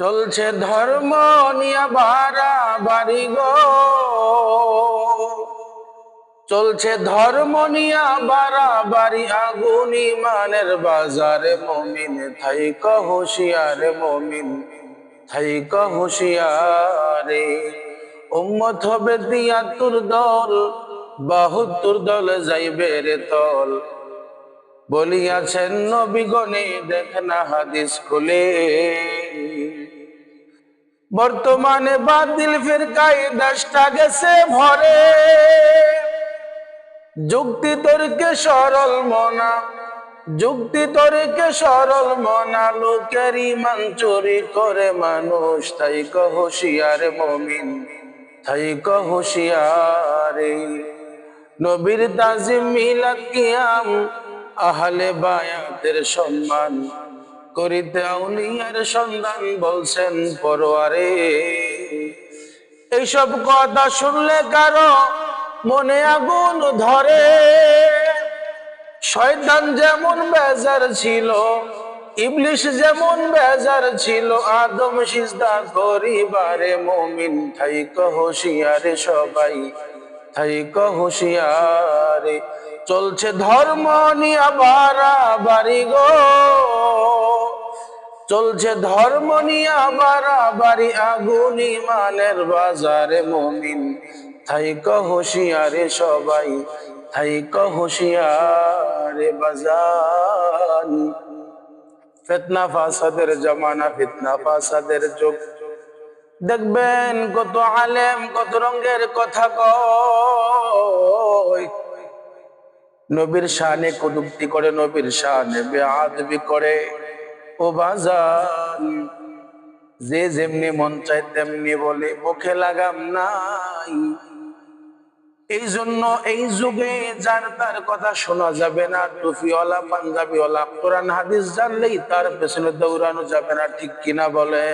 চলছে ধর্ম নিয়া বাড়াবাড়ি গো, চলছে ধর্ম নিয়া বাড়াবাড়ি, আগুন ইমানের বাজারে মুমিন থাইকা হুঁশিয়ারে, মুমিন থাইকা হুঁশিয়ারে। উম্মত হবে ৭৩ দল, ৭২ দল যাইবে রে তল, বলিয়াছেন নবীগণে দেখ না হাদিস খুলে। বর্তমানে বাতিল ফিরকায় দেশটা গেছে ভরে, যুক্তি তর্কে সরল মনা, যুক্তি তর্কে সরল মনা, লোকের ইমান চুরি করে মানুষ থাইকা হুঁশিয়ারে মুমিন থাইকা হুঁশিয়ারে। নবীর তাজিম মিলাদ কিয়াম আহলে বায়াতের সম্মান করিতে আউলিয়ার সন্ধান বলছেন পরোয়ারে। এইসব কথা শুনলে কারো মনে আগুন ধরে, শয়তান যেমন বেজার ছিল, ইবলিশ যেমন বেজার ছিল, আদম সিজদা করিবারে মুমিন থাইকা হুঁশিয়ারে, সবাই থাইকা হুঁশিয়ারে। চলছে ধর্ম নিয়া বাড়াবাড়ি গো, চলছে ধর্ম নিয়া বাড়াবাড়ি, আগুন ইমানের বাজারে মুমিন থাইকা হুঁশিয়ারে, সবাই থাইকা হুঁশিয়ারে। বাজান ফিতনা ফাসাদের জমানা, ফিতনা ফাসাদের যুগ, দেখবেন কত আলেম কত রঙের কথা কয়, নবীর শানে কটূক্তি করে, নবীর শানে বেয়াদবি করে। ও বাজান, যে যেমনি মন চায় তেমনি বলে, মুখে লাগাম নাই। এই জন্য এই যুগে যার তার কথা শোনা যাবে না, টুপিওয়ালা পাঞ্জাবিওয়ালা কোরআন হাদিস জানলেই তার পেছনে দৌড়ানো যাবে না, ঠিক কিনা বলে?